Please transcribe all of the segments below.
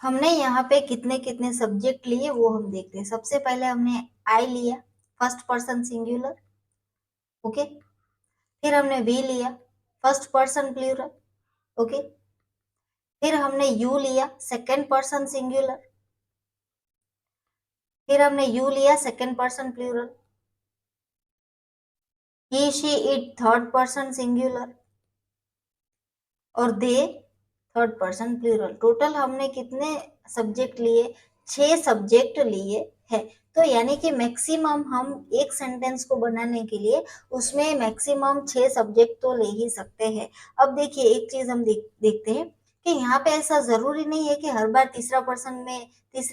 हमने यहाँ पे कितने कितने सब्जेक्ट लिए वो हम देखते हैं। सबसे पहले हमने आई लिया, फर्स्ट पर्सन सिंगुलर, ओके। फिर हमने वी लिया, फर्स्ट पर्सन प्लूरल, ओके। फिर हमने यू लिया, सेकंड पर्सन सिंगुलर। फिर हमने यू लिया, second person plural. He she it third person singular और they third person plural. Total हमने कितने सब्जेक्ट लिए? 6 सब्जेक्ट लिए है। तो यानी कि मैक्सिमम हम एक सेंटेंस को बनाने के लिए उसमें मैक्सिमम 6 सब्जेक्ट तो ले ही सकते हैं। अब देखिए एक चीज हम देखते हैं कि यहाँ पे ऐसा जरूरी नहीं है कि हर बार तीसरे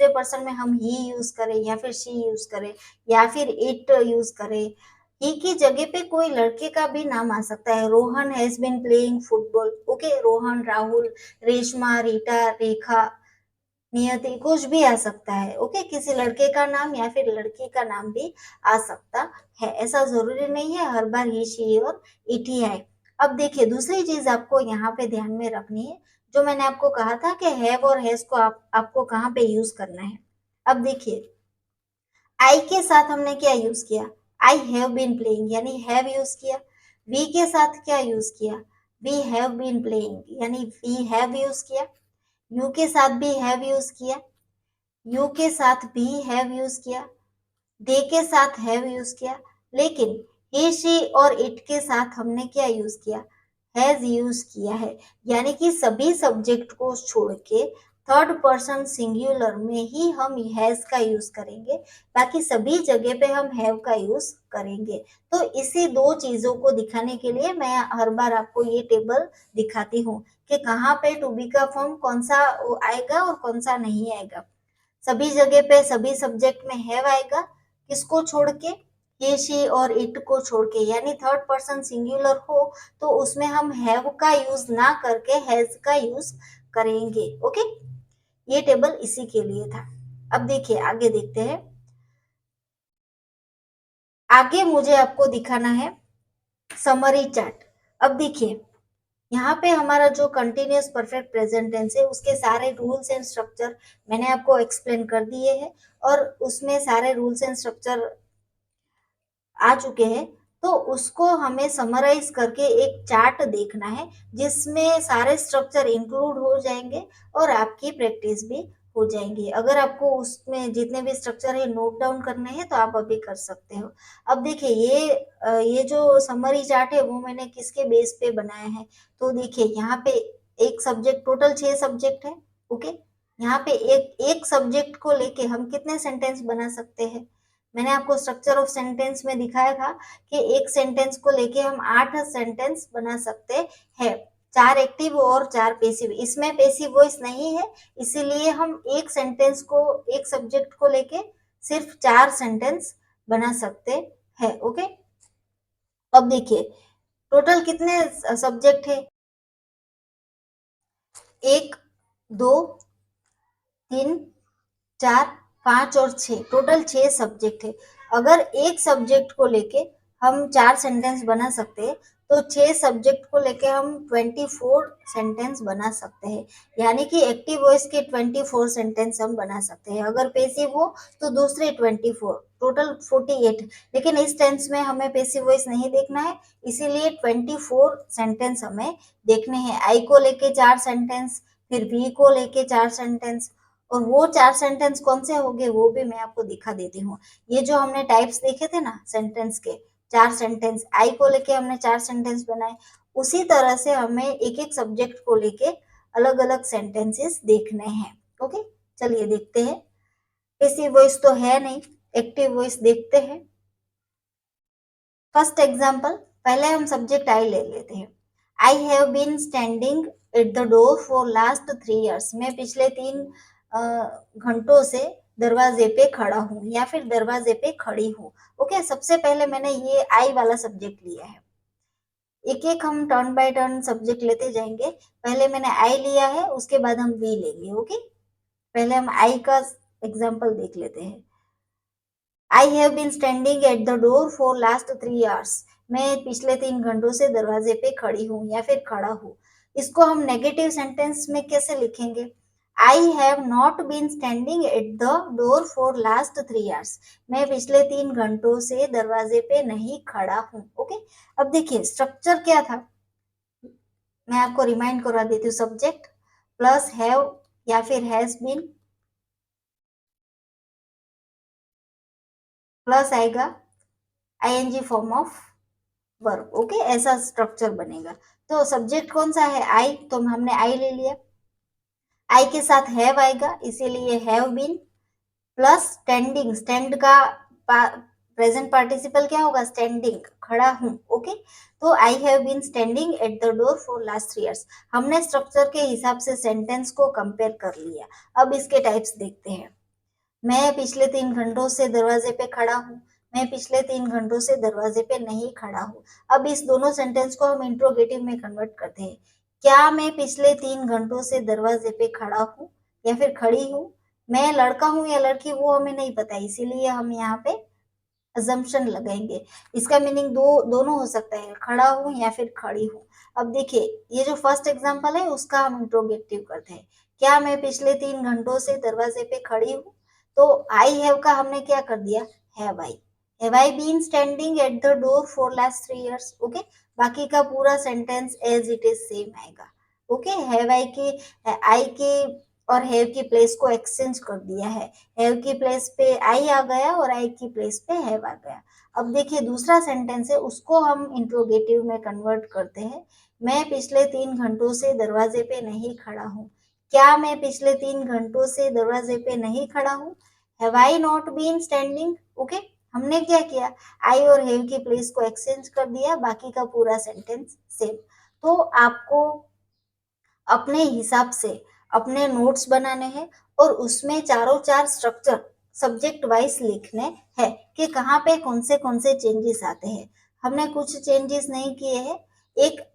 पर्सन में हम ही यूज करें या फिर शी यूज करें या फिर इट यूज करें। ही की जगह पे कोई लड़के का भी नाम आ सकता है। Rohan has been playing football, okay. Rohan, Rahul, Reshma, Rita, Rekha, Niyati, कुछ भी आ सकता है, ओके। किसी लड़के का नाम या फिर लड़की का नाम भी आ सकता है। ऐसा जरूरी नहीं है हर बार ही, शी और इट ही आए। अब देखिए दूसरी चीज आपको यहाँ पे ध्यान में रखनी है, जो मैंने आपको कहा था कि हैव और हैज को आपको कहाँ पे यूज करना है। अब देखिए आई के साथ हमने क्या यूज किया? आई हैव बीन प्लेइंग यानी हैव यूज किया। वी के साथ क्या यूज किया? वी हैव बीन प्लेइंग यानी वी हैव यूज किया। यू के साथ भी हैव यूज किया। यू के साथ भी हैव यूज किया। दे के साथ हैव यूज किया। लेकिन ही, शी और इट के साथ हमने क्या यूज किया? हैज यूज किया है। यानी कि सभी सब्जेक्ट को छोड़ के थर्ड पर्सन सिंगुलर में ही हम हैज का यूज करेंगे, बाकी सभी जगह पे हम हैव का यूज करेंगे। तो इसी दो चीजों को दिखाने के लिए मैं हर बार आपको ये टेबल दिखाती हूँ कि कहाँ पे टू बी का फॉर्म कौन सा आएगा और कौन सा नहीं आएगा। सभी जगह पे सभी सब्जेक्ट में हैव आएगा, किसको छोड़ के? ये, शी और इट को छोड़ के। यानी थर्ड पर्सन सिंगुलर हो तो उसमें हम हैव का यूज ना करके हैज का यूज करेंगे, ओके। ये टेबल इसी के लिए था। अब देखिए आगे देखते हैं। आगे मुझे आपको दिखाना है समरी चार्ट। अब देखिए यहाँ पे हमारा जो कंटिन्यूअस परफेक्ट प्रेजेंट टेंस है उसके सारे रूल्स एंड स्ट्रक्चर मैंने आपको एक्सप्लेन कर दिए हैं और उसमें सारे रूल्स एंड स्ट्रक्चर आ चुके हैं। तो उसको हमें समराइज करके एक चार्ट देखना है जिसमें सारे स्ट्रक्चर इंक्लूड हो जाएंगे और आपकी प्रैक्टिस भी हो जाएंगी। अगर आपको उसमें जितने भी स्ट्रक्चर है नोट डाउन करने हैं तो आप अभी कर सकते हो। अब देखिए ये जो समरी चार्ट है वो मैंने किसके बेस पे बनाया है? तो देखिए यहाँ पे एक सब्जेक्ट, टोटल 6 सब्जेक्ट है, ओके। यहाँ पे एक एक सब्जेक्ट को लेके हम कितने सेंटेंस बना सकते हैं? मैंने आपको स्ट्रक्चर ऑफ सेंटेंस में दिखाया था कि एक सेंटेंस को लेके हम 8 सेंटेंस बना सकते हैं। 4 एक्टिव और 4 पैसिव। इसमें पैसिव वॉइस नहीं है, इसीलिए हम एक सेंटेंस को, एक सब्जेक्ट को लेके सिर्फ 4 सेंटेंस बना सकते हैं, ओके। अब देखिए टोटल कितने सब्जेक्ट है? 1, 2, 3, 4, 5 और 6, टोटल 6 सब्जेक्ट है। अगर एक सब्जेक्ट को लेके हम 4 सेंटेंस बना सकते हैं तो 6 सब्जेक्ट को लेके हम 24 सेंटेंस बना सकते हैं। यानी कि एक्टिव वॉइस के 24 सेंटेंस हम बना सकते हैं। अगर पैसिव हो तो दूसरे 24, टोटल 48। लेकिन इस टेंस में हमें पैसिव वॉइस नहीं देखना है, इसीलिए 24 सेंटेंस हमें देखने हैं। आई को लेके 4 सेंटेंस, फिर वी को लेके 4 सेंटेंस, और वो 4 सेंटेंस कौन से होंगे वो भी मैं आपको दिखा देती हूँ। ये जो हमने टाइप्स देखे थे ना सेंटेंस के, 4 सेंटेंस, आई को लेके हमने 4 सेंटेंस बनाए, उसी तरह से हमें एक एक सब्जेक्ट को लेके अलग अलग सेंटेंसेस देखने हैं, ओके। चलिए देखते हैं। पैसिव वॉइस तो है नहीं, एक्टिव वॉइस देखते हैं। फर्स्ट एग्जाम्पल, पहले हम सब्जेक्ट आई ले लेते हैं। I have been standing at the door for last 3 years। मैं पिछले 3 घंटों से दरवाजे पे खड़ा हूँ या फिर दरवाजे पे खड़ी हूँ, ओके। सबसे पहले मैंने ये आई वाला सब्जेक्ट लिया है। एक एक हम टर्न बाय टर्न सब्जेक्ट लेते जाएंगे। पहले मैंने आई लिया है, उसके बाद हम वी लेंगे, ओके। पहले हम आई का एग्जाम्पल देख लेते हैं। I have been standing at the door for last 3 years। मैं पिछले 3 घंटों से दरवाजे पे खड़ी हूँ या फिर खड़ा हूँ। इसको हम नेगेटिव सेंटेंस में कैसे लिखेंगे? I have not been standing at the door for last 3 hours. मैं पिछले 3 घंटों से दरवाजे पे नहीं खड़ा हूँ। ओके, अब देखिए स्ट्रक्चर क्या था, मैं आपको रिमाइंड करवा देती हूँ। सब्जेक्ट प्लस हैव या फिर हैज बीन प्लस आएगा ING form of verb. Okay, ऐसा स्ट्रक्चर बनेगा। तो सब्जेक्ट कौन सा है, आई, तो हमने आई ले लिया। आई के साथ हैव आएगा, इसीलिए have been plus standing, stand का प्रेजेंट पार्टिसिपल क्या होगा, स्टैंडिंग, खड़ा हूं। ओके, तो I have been standing at the door for last 3 years. हमने स्ट्रक्चर के हिसाब से सेंटेंस को कंपेयर कर लिया। अब इसके टाइप्स देखते हैं। मैं पिछले 3 घंटों से दरवाजे पे खड़ा हूँ, मैं पिछले 3 घंटों से दरवाजे पे नहीं खड़ा हूँ। अब इस दोनों सेंटेंस को हम इंट्रोगेटिव में कन्वर्ट करते हैं। क्या मैं पिछले 3 घंटों से दरवाजे पे खड़ा हूँ या फिर खड़ी हूँ। मैं लड़का हूँ या लड़की वो हमें नहीं पता, इसीलिए हम यहाँ पे अजम्पशन लगाएंगे। इसका मीनिंग दोनों हो सकता है, खड़ा हूं या फिर खड़ी हूं। अब देखिए ये जो फर्स्ट एग्जांपल है उसका हम इंट्रोगेटिव करते हैं। क्या मैं पिछले 3 घंटों से दरवाजे पे खड़ी हूँ, तो आई हैव का हमने क्या कर दिया, have I been standing at the door for last 3 years. Okay, बाकी का पूरा sentence as it is same आएगा। ओके, हैव आई के और हैव की प्लेस को एक्सचेंज कर दिया है। हैव की प्लेस पे आई आ गया और आई की प्लेस पे हैव आ गया। अब देखिए दूसरा सेंटेंस है, उसको हम इंट्रोगेटिव में कन्वर्ट करते हैं। मैं पिछले 3 घंटों से दरवाजे पे नहीं खड़ा हूँ। क्या मैं पिछले 3 घंटों से दरवाजे पे नहीं खड़ा हूँ। Have I not been standing. Okay, हमने क्या किया, आई और हैव की प्लेस को एक्सचेंज कर दिया, बाकी का पूरा सेंटेंस सेम। तो आपको अपने हिसाब से अपने नोट्स बनाने हैं और उसमें चारों चार स्ट्रक्चर सब्जेक्ट वाइज लिखने हैं कि कहाँ पे कौन से चेंजेस आते हैं। हमने कुछ चेंजेस नहीं किए हैं।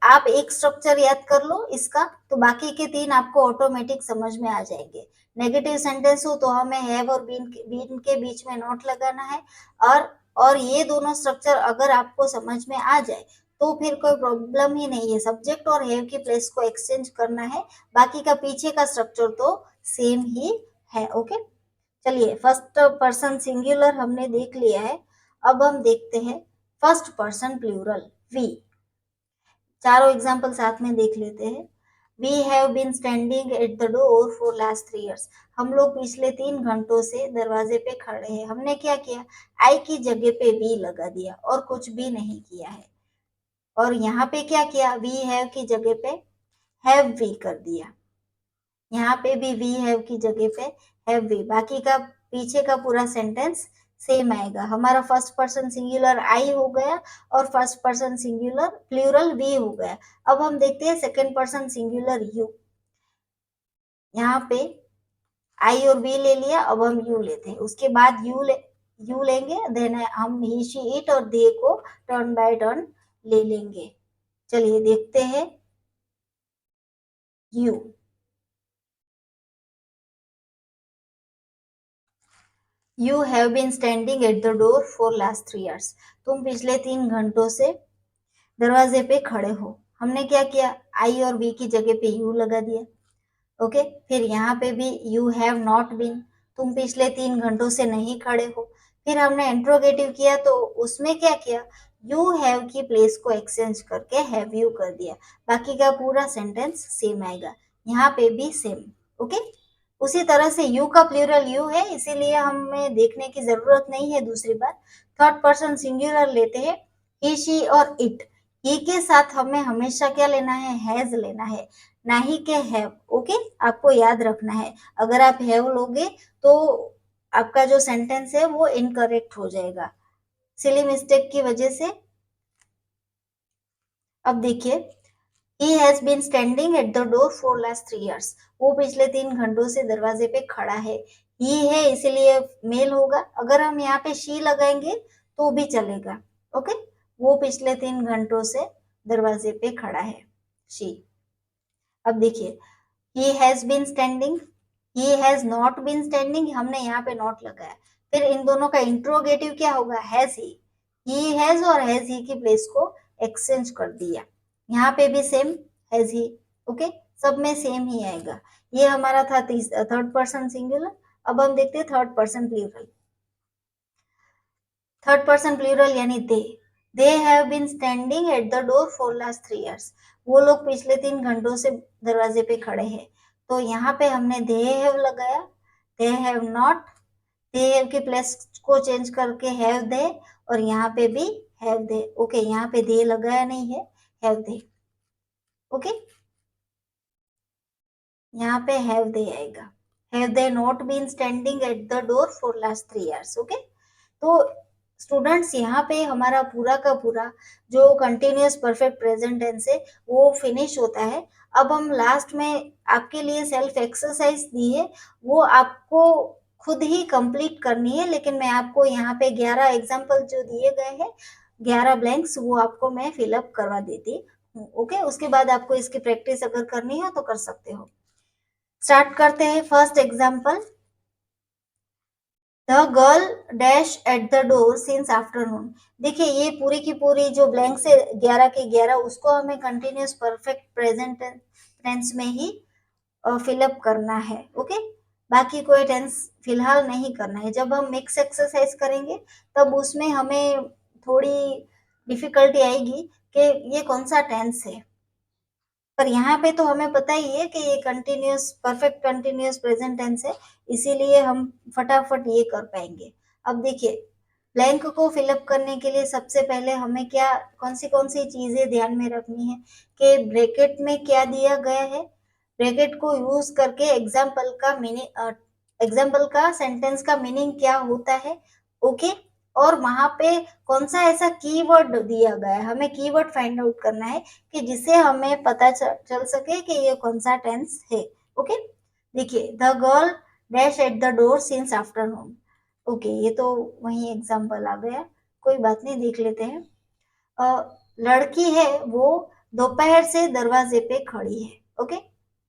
आप एक स्ट्रक्चर याद कर लो इसका, तो बाकी के 3 आपको ऑटोमेटिक समझ में आ जाएंगे। नेगेटिव सेंटेंस हो तो हमें हैव और बीन के बीच में नोट लगाना है। और ये दोनों स्ट्रक्चर अगर आपको समझ में आ जाए तो फिर कोई प्रॉब्लम ही नहीं है। सब्जेक्ट और हैव की प्लेस को एक्सचेंज करना है, बाकी का पीछे का स्ट्रक्चर तो सेम ही है। ओके, चलिए फर्स्ट पर्सन सिंगुलर हमने देख लिया है। अब हम देखते हैं फर्स्ट पर्सन प्लूरल, वी। चारों एग्जाम्पल साथ में देख लेते हैं। We have been standing at the door for last 3 years. हम लोग पिछले 3 घंटों से दरवाजे पे खड़े हैं। हमने क्या किया, आई की जगह पे वी लगा दिया और कुछ भी नहीं किया है। और यहाँ पे क्या किया, वी हैव की जगह पे हैव वी कर दिया। यहाँ पे भी वी हैव की जगह पे हैव वी, बाकी का पीछे का पूरा सेंटेंस सेम आएगा। हमारा फर्स्ट पर्सन सिंगुलर आई हो गया और first person singular plural we हो गया। अब हम देखते हैं सेकंड पर्सन सिंगुलर यू। यहाँ पे आई और वी ले लिया, अब हम यू लेते हैं। उसके बाद यू लेंगे, देन हम ही शी इट और दे को टर्न बाय टर्न ले लेंगे। चलिए देखते हैं you. You have been standing at the door for last 3 years. तुम पिछले 3 घंटों से दरवाजे पे खड़े हो। हमने क्या किया, आई और वी की जगह पे यू लगा दिया। ओके, फिर यहाँ पे भी यू हैव नॉट बीन, तुम पिछले 3 घंटों से नहीं खड़े हो। फिर हमने इंट्रोगेटिव किया तो उसमें क्या किया, यू हैव की प्लेस को एक्सचेंज करके हैव यू कर दिया। बाकी का पूरा सेंटेंस सेम आएगा, यहाँ पे भी सेम। ओके, उसी तरह से यू का प्लूरल यू है, इसीलिए हमें देखने की जरूरत नहीं है दूसरी बार। थर्ड पर्सन सिंगुलर लेते हैं, ही शी और इट। ही के साथ हमें हमेशा क्या लेना है, हैज लेना है, ना ही के हैव। ओके, आपको याद रखना है। अगर आप हैव लोगे तो आपका जो सेंटेंस है वो इनकरेक्ट हो जाएगा सिली मिस्टेक की वजह से। अब देखिए, he has been standing at the door for last 3 years. वो पिछले 3 घंटों से दरवाजे पे खड़ा है। ही है इसीलिए मेल होगा। अगर हम यहाँ पे शी लगाएंगे तो भी चलेगा। ओके, वो पिछले 3 घंटों से दरवाजे पे खड़ा है, शी। अब देखिए, he has been standing, he has not been standing, हमने यहाँ पे नॉट लगाया। फिर इन दोनों का इंट्रोगेटिव क्या होगा, हैज ही हैज और हैज ही की प्लेस को एक्सचेंज कर दिया। यहाँ पे भी सेम, हैज ही। ओके, सब में सेम ही आएगा। ये हमारा था थर्ड पर्सन सिंगुलर। अब हम देखते हैं third person plural. Third person plural यानी they have been standing at the door for last 3 years। वो लोग पिछले 3 घंटों से दरवाजे पे खड़े हैं। तो यहाँ पे हमने दे हैव लगाया, they have not, they have की प्लेस को चेंज करके हैव दे, और यहाँ पे भी हैव दे। ओके, यहाँ पे दे लगाया नहीं है, हैव दे। ओके, यहाँ पे हैव दे आएगा। Have they not been standing at the door for last 3 years। Okay, तो स्टूडेंट्स यहाँ पे हमारा पूरा का पूरा जो कंटिन्यूअस परफेक्ट प्रेजेंट टेंस है वो फिनिश होता है। अब हम लास्ट में आपके लिए सेल्फ एक्सरसाइज दी है, वो आपको खुद ही कंप्लीट करनी है, लेकिन मैं आपको यहाँ पे 11 एग्जाम्पल जो दिए गए हैं, 11 ब्लैंक्स, वो आपको मैं फिलअप करवा देती हूँ। ओके, उसके बाद आपको इसकी प्रैक्टिस अगर करनी हो तो कर सकते हो। स्टार्ट करते हैं। First example, the girl dash at the door since afternoon. देखिए, ये पूरी की पूरी जो ब्लैंक से 11 के 11, उसको हमें कंटिन्यूस परफेक्ट प्रेजेंट टेंस में ही फिलअप करना है। ओके, बाकी कोई टेंस फिलहाल नहीं करना है। जब हम मिक्स एक्सरसाइज करेंगे तब उसमें हमें थोड़ी डिफिकल्टी आएगी कि ये कौन सा टेंस है, पर यहाँ पे तो हमें पता ही है कि ये continuous perfect continuous present tense है, इसीलिए हम फटाफट ये कर पाएंगे। अब देखिए, ब्लैंक को फिलअप करने के लिए सबसे पहले हमें क्या कौन सी चीजें ध्यान में रखनी है कि ब्रैकेट में क्या दिया गया है, ब्रैकेट को यूज करके एग्जाम्पल का सेंटेंस का मीनिंग क्या होता है। ओके, और वहां पे कौन सा ऐसा कीवर्ड दिया गया है, हमें कीवर्ड फाइंड आउट करना है कि जिसे हमें पता चल सके कि ये कौन सा टेंस है। ओके, देखिए, the girl dash at the door since afternoon. Okay, ये तो वही एग्जाम्पल आ गया, कोई बात नहीं, देख लेते हैं। लड़की है वो दोपहर से दरवाजे पे खड़ी है। ओके,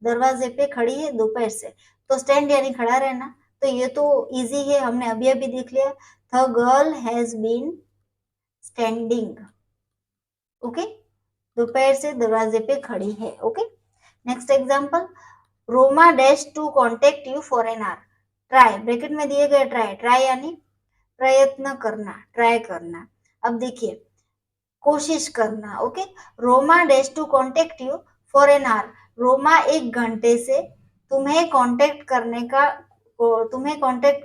दरवाजे पे खड़ी है दोपहर से, तो स्टैंड यानी खड़ा रहना, तो ये तो इजी है, हमने अभी अभी देख लिया। The girl has been standing. Okay, दोपहर से दरवाजे पे खड़ी है। Okay, next example, Roma dash to contact you for an hour. Try, bracket में दिए गए ट्राई, ट्राई यानी प्रयत्न करना, ट्राई करना। अब देखिए, कोशिश करना। Okay, Roma dash to contact you for an hour. Roma 1 घंटे से तुम्हें कांटेक्ट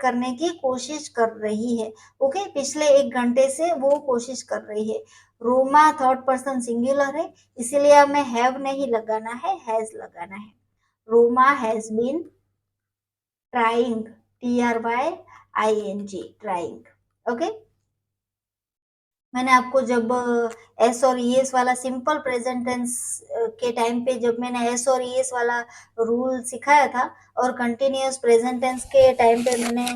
करने की कोशिश कर रही है। ओके, पिछले 1 घंटे से वो कोशिश कर रही है। रोमा थर्ड पर्सन सिंगुलर है, इसीलिए हमें हैव नहीं लगाना है, हैज लगाना है। Roma has been trying, TRYING, trying. Okay, मैंने आपको जब एस और ईएस वाला सिंपल प्रेजेंट टेंस के टाइम पे जब मैंने एस और ईएस वाला रूल सिखाया था, और कंटिन्यूअस प्रेजेंट टेंस के टाइम पे मैंने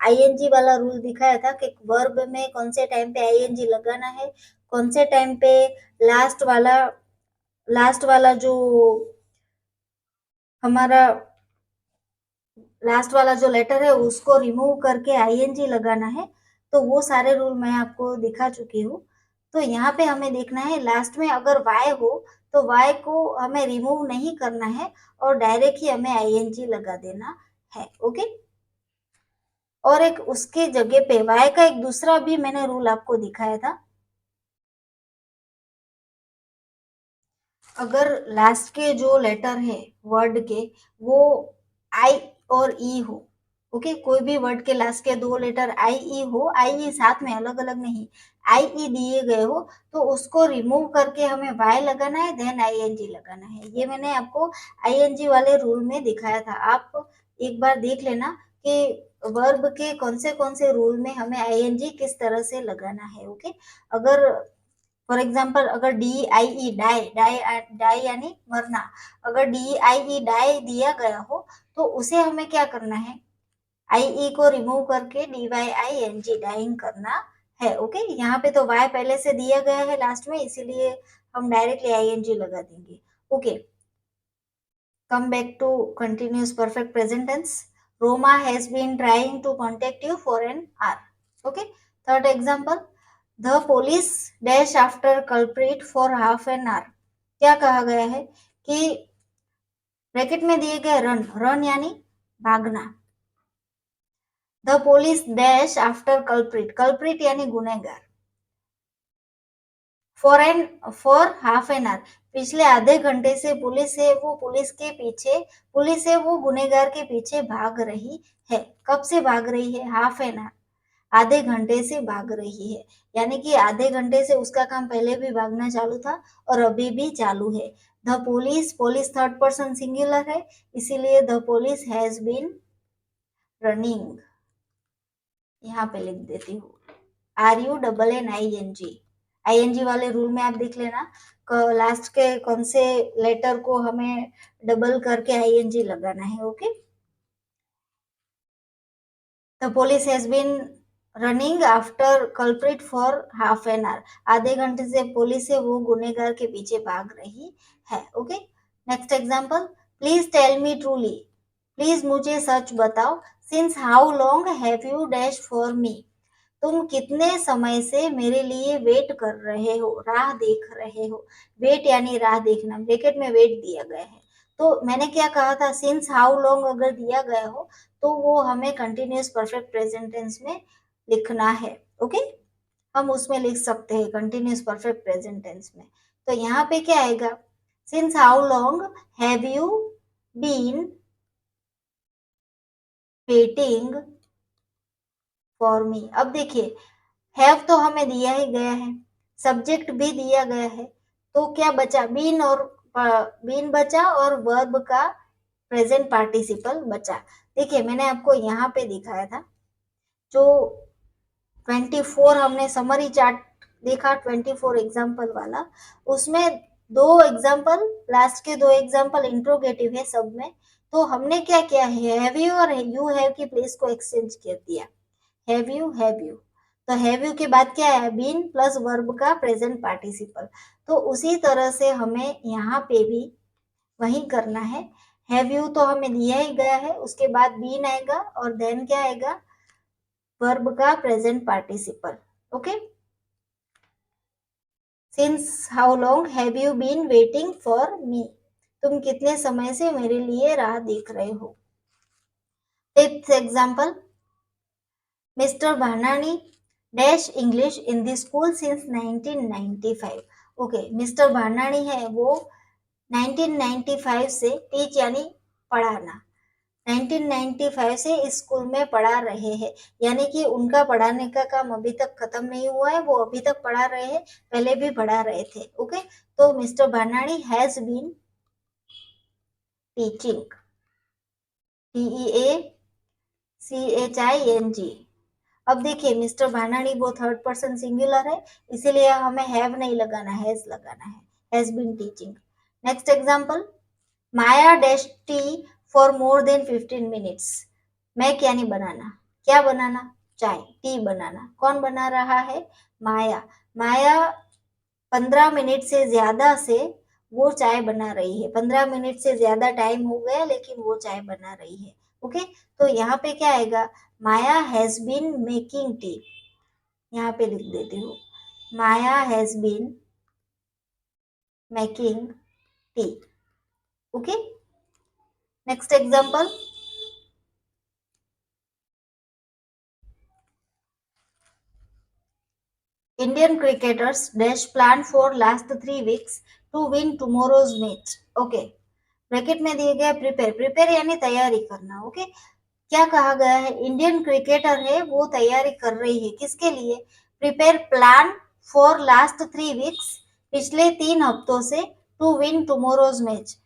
आईएनजी वाला रूल दिखाया था कि वर्ब में कौन से टाइम पे आईएनजी लगाना है, कौन से टाइम पे लास्ट वाला जो हमारा लास्ट वाला जो लेटर है उसको रिमूव करके आईएनजी लगाना है। तो वो सारे रूल मैं आपको दिखा चुकी हूँ। तो यहाँ पे हमें देखना है, लास्ट में अगर वाई हो तो वाई को हमें रिमूव नहीं करना है और डायरेक्ट ही हमें आईएनजी लगा देना है। ओके, और एक उसके जगह पे वाई का एक दूसरा भी मैंने रूल आपको दिखाया था। अगर लास्ट के जो लेटर है वर्ड के वो आई और ई हो, ओके, कोई भी वर्ड के लास्ट के 2 लेटर आई ई हो, आई ई साथ में अलग अलग नहीं, आई ई दिए गए हो, तो उसको रिमूव करके हमें वाई लगाना है, देन आईएनजी लगाना है। ये मैंने आपको आईएनजी वाले रूल में दिखाया था, आप एक बार देख लेना कि वर्ब के कौन से रूल में हमें आईएनजी किस तरह से लगाना है। ओके, अगर फॉर एग्जाम्पल अगर DIE डाई, डाई यानी मरना, अगर DIE डाई दिया गया हो तो उसे हमें क्या करना है, IE को रिमूव करके DYING डाइंग करना है। ओके, यहाँ पे तो Y पहले से दिया गया है लास्ट में, इसीलिए हम डायरेक्टली ING लगा देंगे। Okay, come back to continuous perfect present tense. Roma has been trying to contact you for an hour. Okay, third example, the police dash after culprit for half an hour. क्या कहा गया है कि bracket में दिए गए run, run यानी भागना। The police dash after culprit, culprit यानी गुनहगार। फॉर हाफ एन आवर, पिछले आधे घंटे से पुलिस है वो गुनहगार के पीछे भाग रही है। कब से भाग रही है? हाफ एन आवर, आधे घंटे से भाग रही है। यानी कि आधे घंटे से उसका काम पहले भी भागना चालू था और अभी भी चालू है। The police, police third person singular है, इसीलिए the police has been running. यहाँ पे लिख देती हूँ RUNNING। ING वाले रूल में आप देख लेना लास्ट के कौन से लेटर को हमें डबल करके ING लगाना है। Okay, the police has been running after culprit for half an hour, आधे घंटे से पुलिस है वो गुनहगार के पीछे भाग रही है। Okay, next example, please tell me truly, please मुझे सच बताओ। Since how long have you dash for me, तुम कितने समय से मेरे लिए वेट कर रहे हो, राह देख रहे हो। वेट यानी राह देखना, ब्रैकेट में वेट दिया गया है। तो मैंने क्या कहा था, सिंस हाउ लॉन्ग अगर दिया गया हो तो वो हमें कंटिन्यूअस परफेक्ट प्रेजेंट टेंस में लिखना है। ओके, हम उसमें लिख सकते हैं कंटिन्यूअस परफेक्ट प्रेजेंट टेंस में। तो यहाँ पे क्या आएगा, since how long have you been waiting for me. अब देखिए, हैव तो हमें दिया ही गया है, सब्जेक्ट भी दिया गया है, तो क्या बचा, बीन बचा और वर्ब का प्रेजेंट पार्टिसिपल बचा। देखिए मैंने आपको यहाँ पे दिखाया था जो 24 हमने समरी चार्ट देखा, 24 एग्जाम्पल वाला, उसमें दो एग्जाम्पल, लास्ट के दो एग्जाम्पल इंट्रोगेटिव है सब में। तो हमने क्या किया है, हैव यू और यू हैव की प्लेस को एक्सचेंज कर दिया, हैव यू। तो हैव यू के बाद क्या है, बीन प्लस वर्ब का प्रेजेंट पार्टिसिपल। तो उसी तरह से हमें यहाँ पे भी वही करना है। हैव यू तो हमें दिया ही गया है, उसके बाद बीन आएगा और देन क्या आएगा, वर्ब का present participle. Okay, since how long have you been waiting for me, तुम कितने समय से मेरे लिए राह देख रहे हो। Fifth example, mister Bhanani dash English in the school since 1995। Okay, mister Bhanani है वो 1995 से, टीच यानी पढ़ाना, 1995 से इस स्कूल में पढ़ा रहे हैं। यानी कि उनका पढ़ाने का काम अभी तक खत्म नहीं हुआ है, वो अभी तक पढ़ा रहे हैं, पहले भी पढ़ा रहे थे। ओके, तो mister Bhanani has been teaching, TEACHING। अब देखिए मिस्टर भानानी वो थर्ड पर्सन सिंगुलर है, इसीलिए हमें हैव नहीं लगाना, हैज लगाना है, has been teaching. Next example, Maya dash T for more than 15 minutes. मैं यानी बनाना, क्या बनाना, चाय, टी बनाना। कौन बना रहा है, माया। माया 15 मिनट से ज्यादा से वो चाय बना रही है, 15 मिनट से ज्यादा टाइम हो गया लेकिन वो चाय बना रही है। ओके, तो यहाँ पे क्या आएगा, Maya has been making tea. यहाँ पे लिख देती हूँ, Maya has been making tea. Okay, next example, Indian cricketers dash plan for last 3 weeks to win tomorrow's match. Okay, bracket में दिए गए प्रिपेयर, प्रिपेयर यानी तैयारी करना। ओके, क्या कहा गया है, इंडियन क्रिकेटर है वो तैयारी कर रही है, किसके लिए, prepare plan for last 3 weeks, पिछले 3 हफ्तों से, to win tomorrow's match.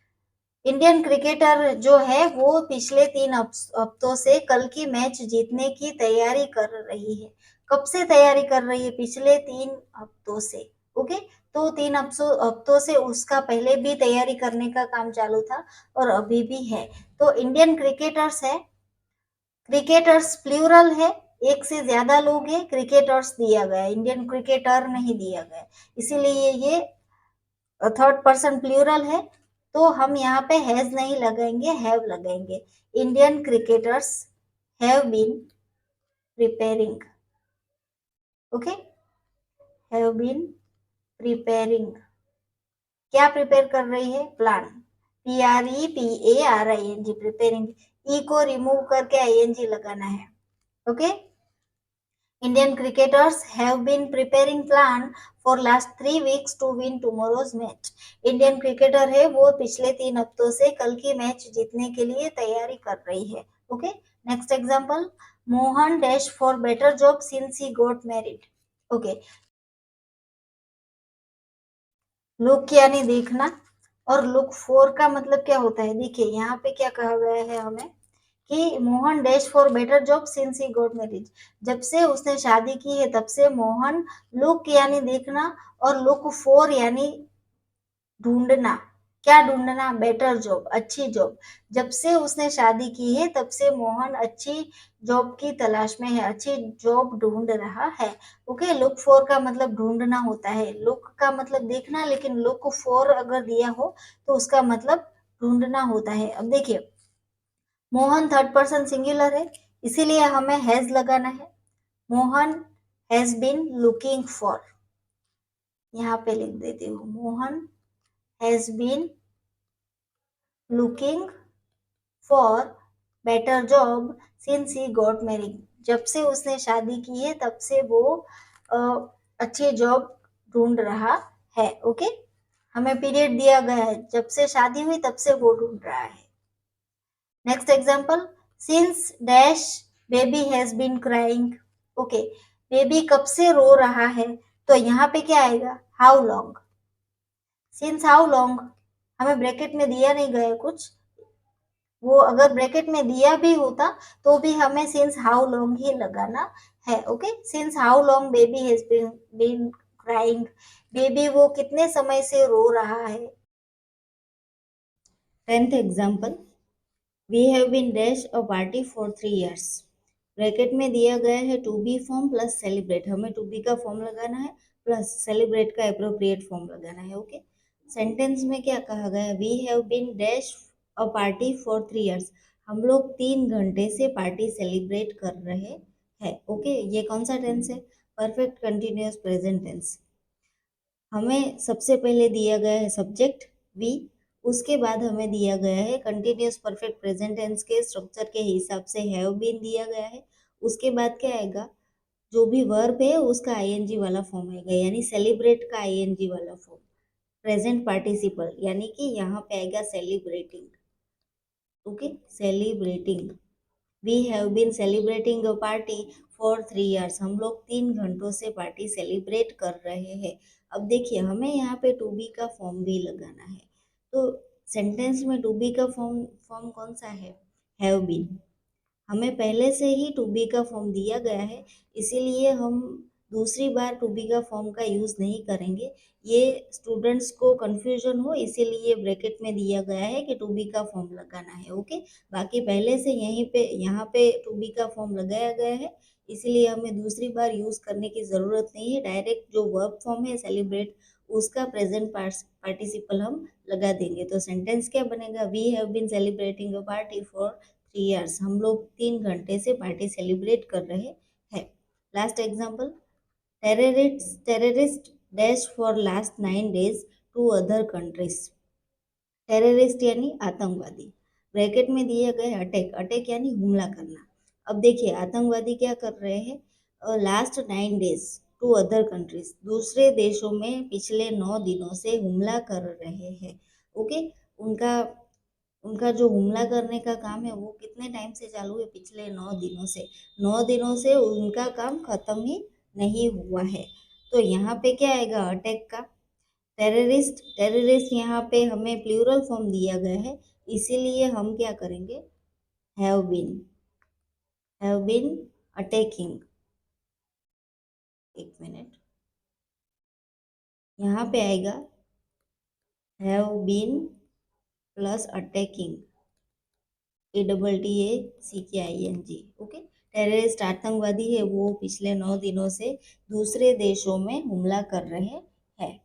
Indian cricketer जो है वो पिछले 3 हफ्तों से कल की मैच जीतने की तैयारी कर रही है। कब से तैयारी कर रही है, पिछले 3 हफ्तों से। ओके, तो 3 हफ्तों से उसका पहले भी तैयारी करने का काम चालू था और अभी भी है। तो इंडियन क्रिकेटर्स है, क्रिकेटर्स प्लूरल है, एक से ज्यादा लोग हैं, क्रिकेटर्स दिया गया, इंडियन क्रिकेटर नहीं दिया गया, इसीलिए ये थर्ड पर्सन प्लूरल है। तो हम यहाँ पे हैज नहीं लगाएंगे, हैव लगाएंगे। Indian cricketers have been preparing. Okay, have been preparing, क्या प्रिपेयर कर रही है, प्लान, PREPARING, प्रिपेयरिंग। ई को रिमूव करके ING लगाना है। Okay. Indian cricketers have been preparing plan for last 3 weeks to win tomorrow's match. Indian cricketer है वो पिछले 3 हफ्तों से कल की मैच जीतने के लिए तैयारी कर रही है। Okay. Next example, Mohan dash for better job since he got married. Okay. Look यानी देखना, और लुक फॉर का मतलब क्या होता है? देखिए यहाँ पे क्या कहा गया है हमें कि Mohan dash for better job since he got married. जब से उसने शादी की है तब से मोहन लुक यानी देखना और लुक फॉर यानी ढूंढना। क्या ढूंढना? बेटर जॉब, अच्छी जॉब। जब से उसने शादी की है तब से मोहन अच्छी जॉब की तलाश में है, अच्छी जॉब ढूंढ रहा है। ओके। लुक फॉर का मतलब ढूंढना होता है, लुक का मतलब देखना, लेकिन लुक फॉर अगर दिया हो तो उसका मतलब ढूंढना होता है। अब देखिए, मोहन थर्ड पर्सन सिंगुलर है, इसीलिए हमें हैज लगाना है। Mohan has been looking for, यहाँ पे लिख देती हूँ, Mohan has been looking for better job since he got married. जब से उसने शादी की है तब से वो अच्छी जॉब ढूंढ रहा है। ओके। हमें पीरियड दिया गया है, जब से शादी हुई तब से वो ढूंढ रहा है। Next example, since dash baby has been crying. Okay. Baby कब से रो रहा है, तो यहाँ पे क्या आएगा? How long. Since how long, हमें ब्रैकेट में दिया नहीं गया कुछ, वो अगर ब्रैकेट में दिया भी होता तो भी हमें सिंस हाउ लॉन्ग ही लगाना है। Okay. Since how long baby has been crying, baby वो कितने समय से रो रहा है। 10th example, we have been dash a party for 3 years। Bracket में दिया गया है to be form plus celebrate, हमें टू बी का फॉर्म लगाना है प्लस सेलिब्रेट का अप्रोप्रिएट फॉर्म लगाना है। ओके। सेंटेंस में क्या कहा गया? We have been dash a party for 3 years, हम लोग 3 घंटे से पार्टी सेलिब्रेट कर रहे हैं। ओके। ये कौन सा टेंस है? Perfect continuous present tense. हमें सबसे पहले दिया गया है सब्जेक्ट वी, उसके बाद हमें दिया गया है कंटिन्यूअस परफेक्ट प्रेजेंट टेंस के स्ट्रक्चर के हिसाब से हैव बीन दिया गया है। उसके बाद क्या आएगा? जो भी वर्ब है उसका आईएनजी वाला फॉर्म आएगा, यानी सेलिब्रेट का आईएनजी वाला फॉर्म। प्रेजेंट पार्टिसिपल यानी कि यहाँ पे आएगा celebrating. Okay. Celebrating, we have been celebrating a party for 3 years, हम लोग 3 घंटों से पार्टी सेलिब्रेट कर रहे हैं। अब देखिए हमें यहाँ पे टू बी का फॉर्म भी लगाना है, तो सेंटेंस में टू बी का फॉर्म फॉर्म कौन सा है? Have been. हमें पहले से ही टू बी का फॉर्म दिया गया है, इसीलिए हम दूसरी बार टू बी का फॉर्म का यूज़ नहीं करेंगे। ये स्टूडेंट्स को कंफ्यूजन हो इसीलिए ब्रैकेट में दिया गया है कि टू बी का फॉर्म लगाना है। ओके। बाकी पहले से यहीं पे यहाँ पे टू बी का फॉर्म लगाया गया है, इसलिए हमें दूसरी बार यूज़ करने की ज़रूरत नहीं है। डायरेक्ट जो वर्ब फॉर्म है सेलिब्रेट, उसका प्रेजेंट पार्टिसिपल हम लगा देंगे। तो सेंटेंस क्या बनेगा? We have been celebrating a party for 3 years, हम लोग 3 घंटे से पार्टी सेलिब्रेट कर रहे हैं। Last example, terrorist dash for last 9 days to other countries. Terrorist यानी आतंकवादी, ब्रैकेट में दिए गए अटैक, अटैक यानी हमला करना। अब देखिए आतंकवादी क्या कर रहे हैं? Last 9 days to other countries, दूसरे देशों में पिछले 9 दिनों से हमला कर रहे हैं। ओके। उनका उनका जो हमला करने का काम है वो कितने टाइम से चालू है? पिछले 9 दिनों से। 9 दिनों से उनका काम खत्म ही नहीं हुआ है। तो यहाँ पे क्या आएगा? अटैक का। टेररिस्ट, टेररिस्ट यहाँ पे हमें प्लूरल फॉर्म दिया गया है, इसीलिए हम क्या करेंगे? Have been attacking. एक मिनट, यहाँ पे आएगा have been plus attacking, ATTACKING। Okay. Terrorist आतंकवादी है, वो पिछले 9 दिनों से दूसरे देशों में हमला कर रहे हैं।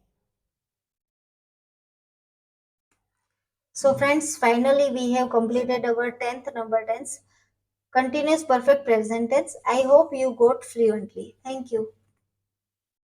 So friends, finally we have completed our 10th number tense, continuous perfect present tense. I hope you got fluently. Thank you.